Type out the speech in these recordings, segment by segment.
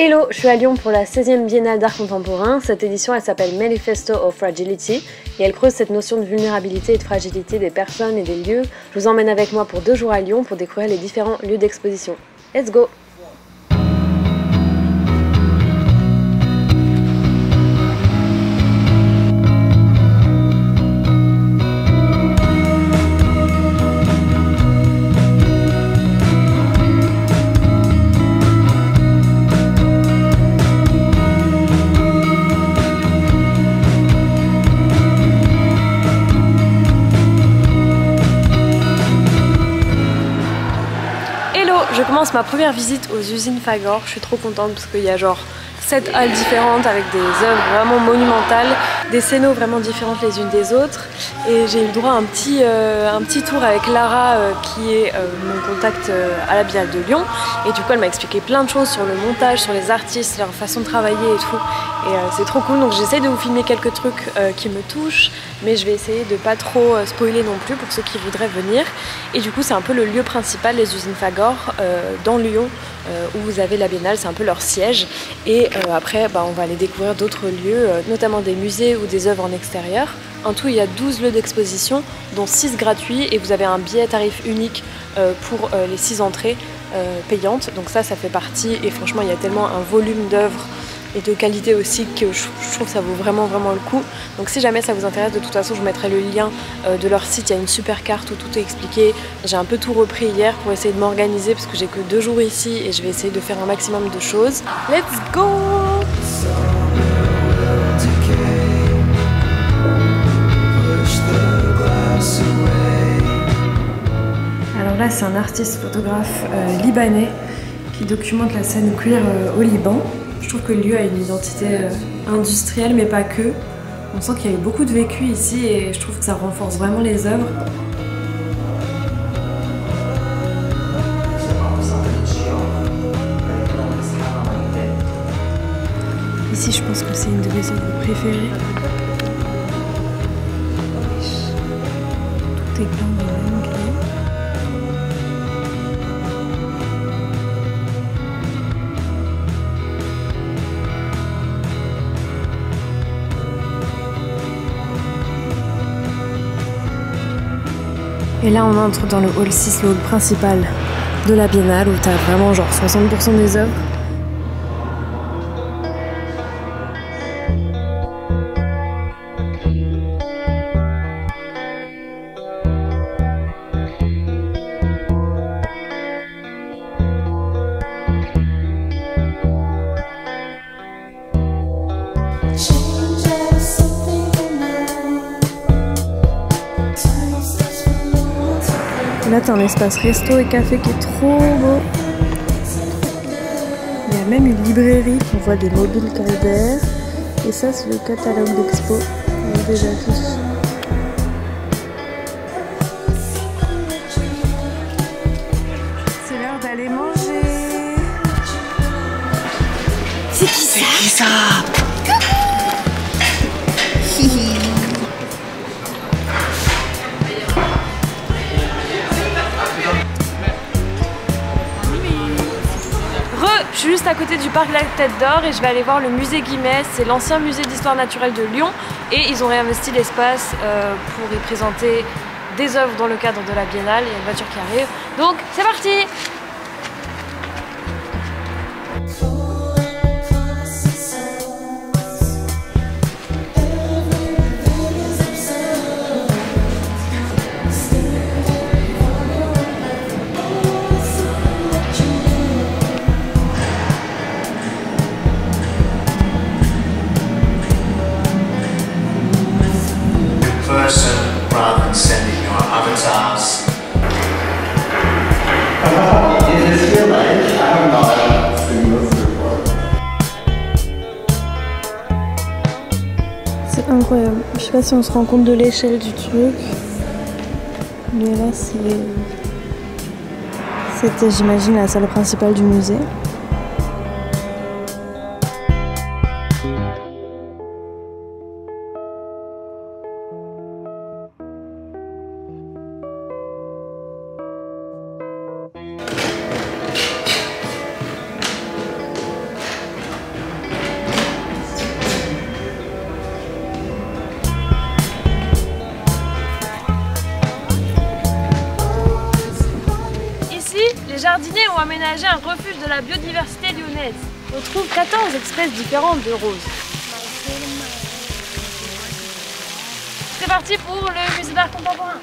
Hello, je suis à Lyon pour la 16e Biennale d'art contemporain. Cette édition, elle s'appelle Manifesto of Fragility et elle creuse cette notion de vulnérabilité et de fragilité des personnes et des lieux. Je vous emmène avec moi pour 2 jours à Lyon pour découvrir les différents lieux d'exposition. Let's go! Je commence ma première visite aux usines Fagor. Je suis trop contente parce qu'il y a genre 7 halles différentes avec des œuvres vraiment monumentales, des scénos vraiment différentes les unes des autres. Et j'ai eu le droit à un petit tour avec Lara qui est mon contact à la Biennale de Lyon. Et du coup elle m'a expliqué plein de choses sur le montage, sur les artistes, leur façon de travailler et tout. Et c'est trop cool, donc j'essaie de vous filmer quelques trucs qui me touchent, mais je vais essayer de pas trop spoiler non plus pour ceux qui voudraient venir. Et du coup c'est un peu le lieu principal, les usines Fagor, dans Lyon, où vous avez la Biennale, c'est un peu leur siège. Et après on va aller découvrir d'autres lieux, notamment des musées ou des œuvres en extérieur. En tout il y a 12 lieux d'exposition, dont 6 gratuits, et vous avez un billet tarif unique pour les 6 entrées payantes. Donc ça fait partie, et franchement il y a tellement un volume d'œuvres et de qualité aussi que je trouve que ça vaut vraiment le coup. Donc si jamais ça vous intéresse, de toute façon je vous mettrai le lien de leur site, il y a une super carte où tout est expliqué. J'ai un peu tout repris hier pour essayer de m'organiser parce que j'ai que 2 jours ici et je vais essayer de faire un maximum de choses. Let's go! Alors là c'est un artiste photographe libanais qui documente la scène queer au Liban. Je trouve que le lieu a une identité industrielle, mais pas que. On sent qu'il y a eu beaucoup de vécu ici et je trouve que ça renforce vraiment les œuvres. Ici, je pense que c'est une de mes œuvres préférées. Tout est plein de même clé. Et là on entre dans le hall 6, le hall principal de la Biennale où t'as vraiment genre 60% des œuvres. Là t'as un espace resto et café qui est trop beau. Il y a même une librairie, on voit des mobiles Calder. Et ça c'est le catalogue d'expo, avec des affiches. C'est l'heure d'aller manger. C'est qui ça? C'est qui ça? Je suis juste à côté du parc La Tête d'Or et je vais aller voir le musée Guimet. C'est l'ancien musée d'histoire naturelle de Lyon et ils ont réinvesti l'espace pour y présenter des œuvres dans le cadre de la Biennale. Il y a une voiture qui arrive, donc c'est parti! Rather than sending your avatars. Is this real life? I have not seen this before. C'est incroyable. Je sais pas si on se rend compte de l'échelle du truc. Mais là c'était j'imagine la salle principale du musée. jardiniers ont aménagé un refuge de la biodiversité lyonnaise. On trouve 14 espèces différentes de roses. C'est parti pour le musée d'art contemporain.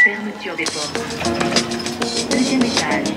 Fermeture des portes. Deuxième étage.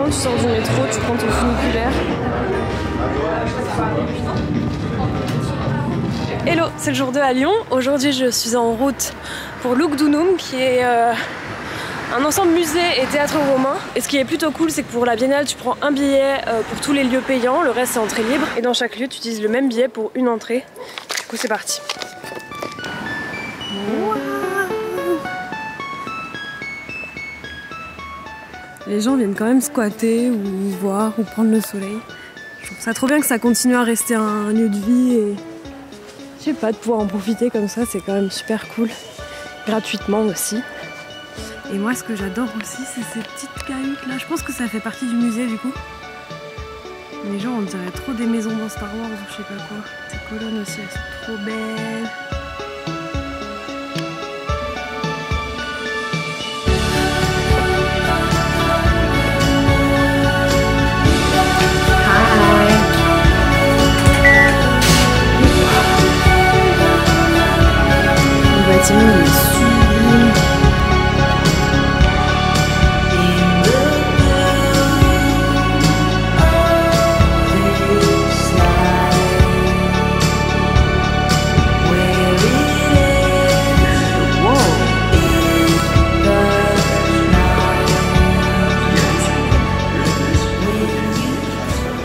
Tu sors du métro, tu prends ton funiculaire. Hello, c'est le jour 2 à Lyon. Aujourd'hui, je suis en route pour Lugdunum, qui est un ensemble musée et théâtre romain. Et ce qui est plutôt cool, c'est que pour la biennale, tu prends un billet pour tous les lieux payants, le reste c'est entrée libre. Et dans chaque lieu, tu utilises le même billet pour une entrée. Du coup, c'est parti. Les gens viennent quand même squatter ou voir ou prendre le soleil. Je trouve ça trop bien que ça continue à rester un lieu de vie et je sais pas, de pouvoir en profiter comme ça, c'est quand même super cool. Gratuitement aussi. Et moi, ce que j'adore aussi, c'est ces petites cahutes là. Je pense que ça fait partie du musée du coup. Les gens, on dirait trop des maisons dans Star Wars ou je sais pas quoi. Ces colonnes aussi, elles sont trop belles. Le bâtiment est sublime.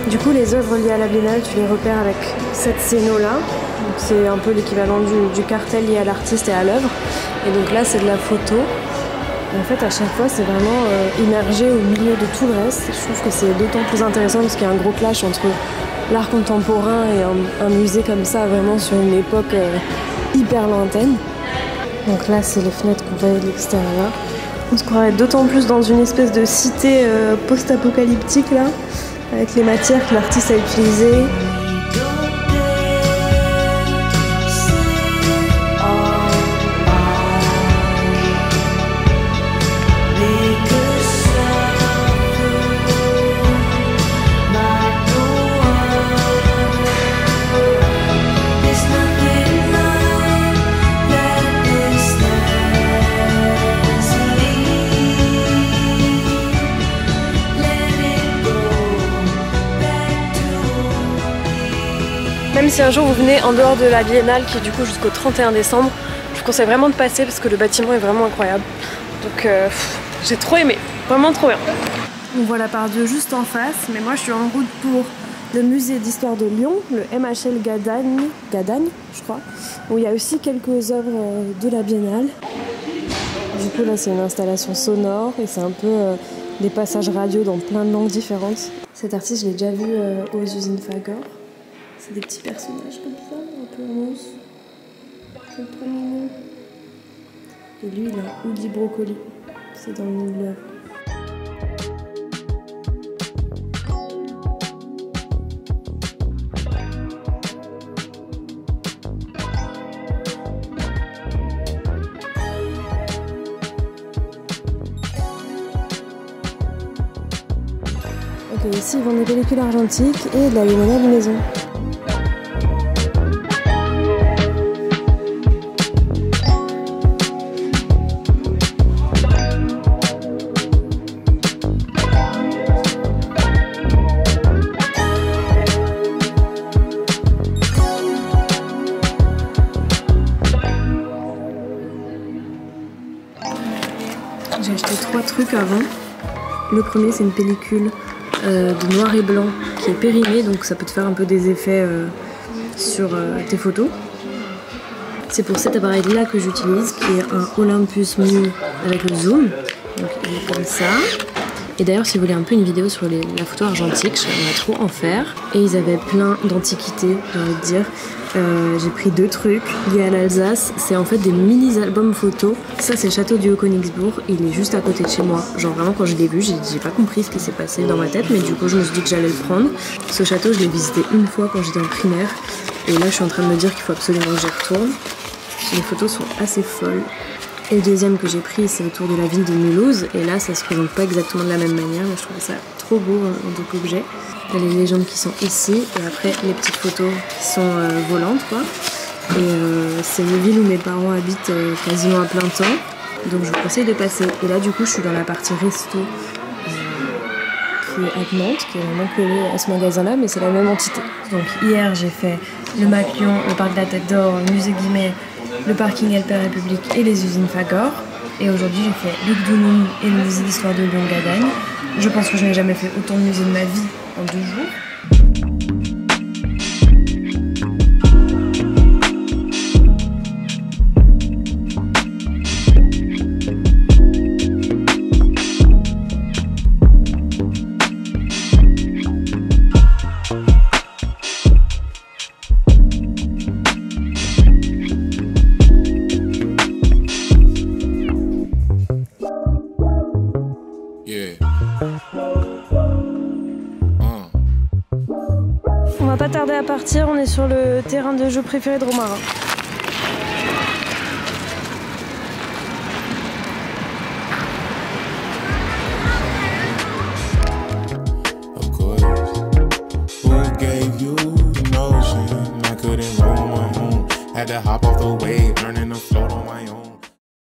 Du coup, les œuvres liées à la biennale, tu les repères avec cette scéno-là. C'est un peu l'équivalent du cartel lié à l'artiste et à l'œuvre. Et donc là, c'est de la photo. Et en fait, à chaque fois, c'est vraiment immergé au milieu de tout le reste. Je trouve que c'est d'autant plus intéressant parce qu'il y a un gros clash entre l'art contemporain et un musée comme ça, vraiment sur une époque hyper lointaine. Donc là, c'est les fenêtres qu'on voit de l'extérieur. On se croirait d'autant plus dans une espèce de cité post-apocalyptique là, avec les matières que l'artiste a utilisées. Même si un jour vous venez en dehors de la biennale qui est du coup jusqu'au 31 décembre, je vous conseille vraiment de passer parce que le bâtiment est vraiment incroyable. Donc j'ai trop aimé, vraiment trop bien. On voit la Part-Dieu juste en face, mais moi je suis en route pour le musée d'histoire de Lyon, le MHL Gadagne, je crois, où il y a aussi quelques œuvres de la Biennale. Du coup là c'est une installation sonore et c'est un peu des passages radio dans plein de langues différentes. Cet artiste je l'ai déjà vu aux usines Fagor. C'est des petits personnages comme ça, un peu mousse. C'est trop mignon. Et lui il a Hoodie Brocoli, c'est dans le nom de l'œuvre. Ok, ici ils vendent des pellicules argentiques et de la limonade maison. J'ai acheté 3 trucs avant. Le premier c'est une pellicule de noir et blanc qui est périmée, donc ça peut te faire un peu des effets sur tes photos. C'est pour cet appareil là que j'utilise, qui est un Olympus Mini avec le zoom, donc il est comme ça. Et d'ailleurs si vous voulez un peu une vidéo sur la photo argentique, j'aimerais trop en faire. Et ils avaient plein d'antiquités, j'ai envie de dire. J'ai pris 2 trucs liés à l'Alsace, c'est en fait des mini-albums photos. Ça c'est le château du Haut-Königsbourg, il est juste à côté de chez moi. Genre vraiment quand je l'ai vu, j'ai pas compris ce qui s'est passé dans ma tête, mais du coup je me suis dit que j'allais le prendre. Ce château je l'ai visité une fois quand j'étais en primaire, et là je suis en train de me dire qu'il faut absolument que j'y retourne. Les photos sont assez folles. Et le deuxième que j'ai pris c'est autour de la ville de Mulhouse, et là ça se présente pas exactement de la même manière, mais je trouve ça trop beau en tant qu'objet. Il y a les légendes qui sont ici, et après les petites photos qui sont volantes quoi. Et c'est une ville où mes parents habitent quasiment à plein temps, donc je vous conseille de passer. Et là du coup je suis dans la partie resto qui est à Nantes, qui est vraiment collée à ce magasin là, mais c'est la même entité. Donc hier j'ai fait le Mac Lyon, le parc de la Tête d'Or, le musée Guimet, le parking LP République et les usines Fagor. Et aujourd'hui j'ai fait Luc Dounoum et le musée d'histoire de Lyon Gadagne. Je pense que je n'ai jamais fait autant de musées de ma vie en 2 jours. On va pas tarder à partir, on est sur le terrain de jeu préféré de Romarin. Had to hop off the wave, learning the flow.